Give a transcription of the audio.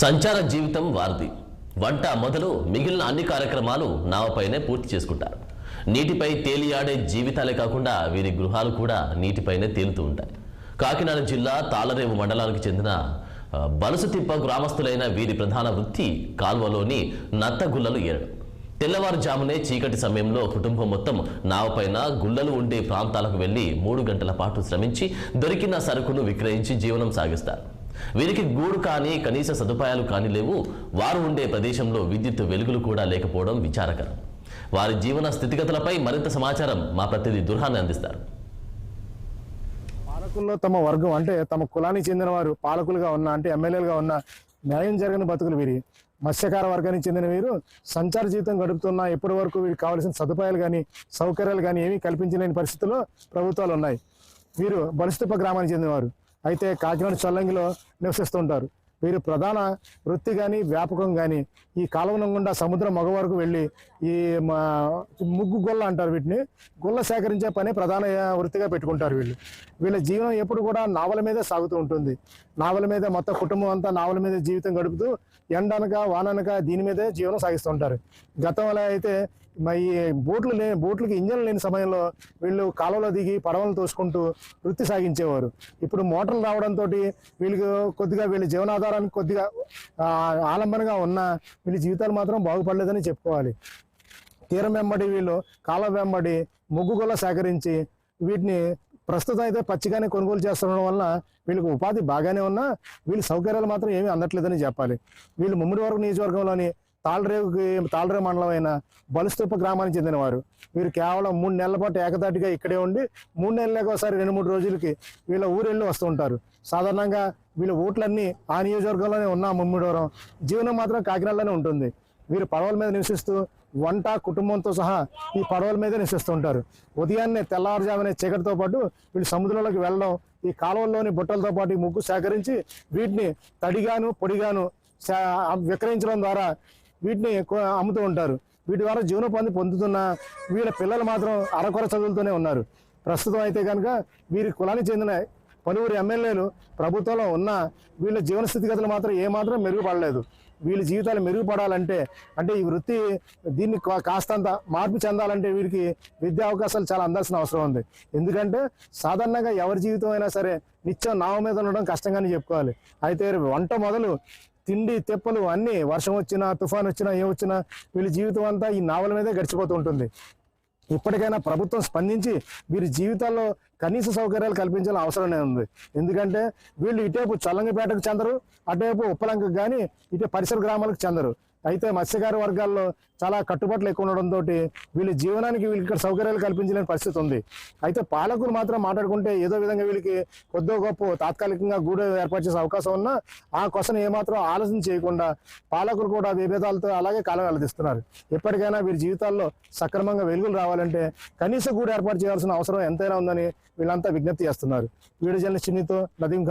సంచార జీవితం వారిది. వంట మొదలు మిగిలిన అన్ని కార్యక్రమాలు నావపైనే పూర్తి చేసుకుంటారు. నీటిపై తేలియాడే జీవితాలే కాకుండా వీరి గృహాలు కూడా నీటిపైనే తేలుతూ ఉంటాయి. కాకినాడ జిల్లా తాళరేవు మండలానికి చెందిన బలుసుతిప్ప గ్రామస్తులైన వీరి ప్రధాన వృత్తి కాల్వలోని నత్త గుల్లలు ఏరడం. తెల్లవారుజామునే చీకటి సమయంలో కుటుంబం మొత్తం నావపైన గుల్లలు ఉండే ప్రాంతాలకు వెళ్లి 3 గంటల పాటు శ్రమించి దొరికిన సరుకును విక్రయించి జీవనం సాగిస్తారు. వీరికి గూడు కానీ కనీస సదుపాయాలు కానీ లేవు. వారు ఉండే ప్రదేశంలో విద్యుత్ వెలుగులు కూడా లేకపోవడం విచారకరం. వారి జీవన స్థితిగతులపై మరింత సమాచారం మా ప్రతినిధి దుర్హాన్ని అందిస్తారు. పాలకుల్లో తమ వర్గం అంటే తమ కులానికి చెందిన వారు పాలకులుగా ఉన్న అంటే ఎమ్మెల్యేలుగా ఉన్న న్యాయం జరగని బతుకులు వీరి. మత్స్యకార వర్గానికి చెందిన వీరు సంచార జీవితం గడుపుతున్న ఇప్పటి వరకు వీరికి కావాల్సిన సదుపాయాలు కానీ సౌకర్యాలు కానీ ఏమీ కల్పించలేని పరిస్థితుల్లో ప్రభుత్వాలు ఉన్నాయి. వీరు బలుసుతిప్ప గ్రామానికి చెందినవారు. అయితే కాకినాడ చొల్లంగిలో నివసిస్తుంటారు. వీరు ప్రధాన వృత్తి కానీ వ్యాపకం కానీ ఈ కాలువన గుండా సముద్రం మగ వరకు వెళ్ళి ఈ ముగ్గు గుల్ల అంటారు వీటిని, గుల్ల సేకరించే పని ప్రధాన వృత్తిగా పెట్టుకుంటారు వీళ్ళు. వీళ్ళ జీవనం ఎప్పుడు కూడా నావల మీదే సాగుతూ ఉంటుంది. నావల మీద మొత్తం కుటుంబం అంతా నావల మీద జీవితం గడుపుతూ ఎండనక వాననక దీని మీదే జీవనం సాగిస్తుంటారు. గతంలో అయితే ఈ బోట్లకి ఇంజన్లు లేని సమయంలో వీళ్ళు కాలువలో దిగి పడవలు తోసుకుంటూ వృత్తి సాగించేవారు. ఇప్పుడు మోటార్లు రావడంతో వీళ్ళకి కొద్దిగా వీళ్ళ జీవనాధారానికి కొద్దిగా ఆలంబనగా ఉన్న వీళ్ళ జీవితాలు మాత్రం బాగుపడలేదని చెప్పుకోవాలి. తీరం వెంబడి వీళ్ళు కాలువ వెంబడి ముగ్గుగొల్ల సేకరించి వీటిని ప్రస్తుతం అయితే పచ్చిగానే కొనుగోలు చేస్తుండడం వల్ల వీళ్ళకి ఉపాధి బాగానే ఉన్నా వీళ్ళ సౌకర్యాలు మాత్రం ఏమీ అందట్లేదని చెప్పాలి. వీళ్ళు ముమ్మిడివరపు నియోజకవర్గంలోని తాళరేవు మండలం అయిన బలుసుతిప్ప గ్రామానికి చెందినవారు. వీరు కేవలం 3 నెలల పాటు ఏకదాటిగా ఇక్కడే ఉండి 3 నెలలకు ఒకసారి 2-3 రోజులకి వీళ్ళ ఊరెళ్ళి వస్తూ ఉంటారు. సాధారణంగా వీళ్ళ ఓట్లన్నీ ఆ నియోజకవర్గంలోనే ఉన్న ముమ్మిడివరం, జీవనం మాత్రం కాకినాడలోనే ఉంటుంది. వీరు పడవల మీద నివసిస్తూ వంట కుటుంబంతో సహా ఈ పడవల మీదే నివసిస్తూ ఉంటారు. ఉదయాన్నే తెల్లవారుజామునే చీకటితో పాటు వీళ్ళు సముద్రంలోకి వెళ్ళడం, ఈ కాలువల్లోని బుట్టలతో పాటు ఈ ముగ్గు సేకరించి వీటిని తడిగాను పొడిగాను విక్రయించడం ద్వారా వీటిని అమ్ముతూ ఉంటారు. వీటి ద్వారా జీవనోపాధి పొందుతున్న వీళ్ళ పిల్లలు మాత్రం అరకొర చదువులతోనే ఉన్నారు. ప్రస్తుతం అయితే కనుక వీరి కులానికి చెందిన పలువురు ఎమ్మెల్యేలు ప్రభుత్వంలో ఉన్న వీళ్ళ జీవన స్థితిగతులు మాత్రం ఏమాత్రం మెరుగుపడలేదు. వీళ్ళ జీవితాలు మెరుగుపడాలంటే అంటే ఈ వృత్తి దీన్ని కాస్తంత మార్పు చెందాలంటే వీరికి విద్యా అవకాశాలు చాలా అందాల్సిన అవసరం ఉంది. ఎందుకంటే సాధారణంగా ఎవరి జీవితం అయినా సరే నిత్యం నావ మీద ఉండడం కష్టంగానే చెప్పుకోవాలి. అయితే వంట మొదలు తిండి తెప్పలు అన్నీ వర్షం వచ్చినా తుఫాన్ వచ్చినా ఏమొచ్చినా వీళ్ళ జీవితం అంతా ఈ నావల మీదే గడిచిపోతూ ఉంటుంది. ఇప్పటికైనా ప్రభుత్వం స్పందించి వీరి జీవితాల్లో కనీస సౌకర్యాలు కల్పించాల్సిన అవసరమే ఉంది. ఎందుకంటే వీళ్ళు ఇటేపు చల్లంగిపేటకు చెందరు, అటేపు ఉప్పలంకకు కానీ ఇటే పరిసర గ్రామాలకు చెందరు. అయితే మత్స్యకార వర్గాల్లో చాలా కట్టుబాట్లు ఎక్కువ ఉండడంతో వీళ్ళ జీవనానికి వీళ్ళకి ఇక్కడ సౌకర్యాలు కల్పించలేని పరిస్థితి ఉంది. అయితే పాలకులు మాత్రం మాట్లాడుకుంటే ఏదో విధంగా వీళ్ళకి కొద్దో గొప్ప తాత్కాలికంగా గూడు ఏర్పాటు చేసే అవకాశం ఉన్నా ఆ కోసం ఏమాత్రం ఆలోచన చేయకుండా పాలకులు కూడా విభేదాలతో అలాగే కాలం వెల్లదిస్తున్నారు. ఎప్పటికైనా వీరి జీవితాల్లో సక్రమంగా వెలుగులు రావాలంటే కనీస గూడు ఏర్పాటు చేయాల్సిన అవసరం ఎంతైనా ఉందని వీళ్ళంతా విజ్ఞప్తి చేస్తున్నారు. వీడియో జర్నలిస్ట్ చిన్నితో నదీం.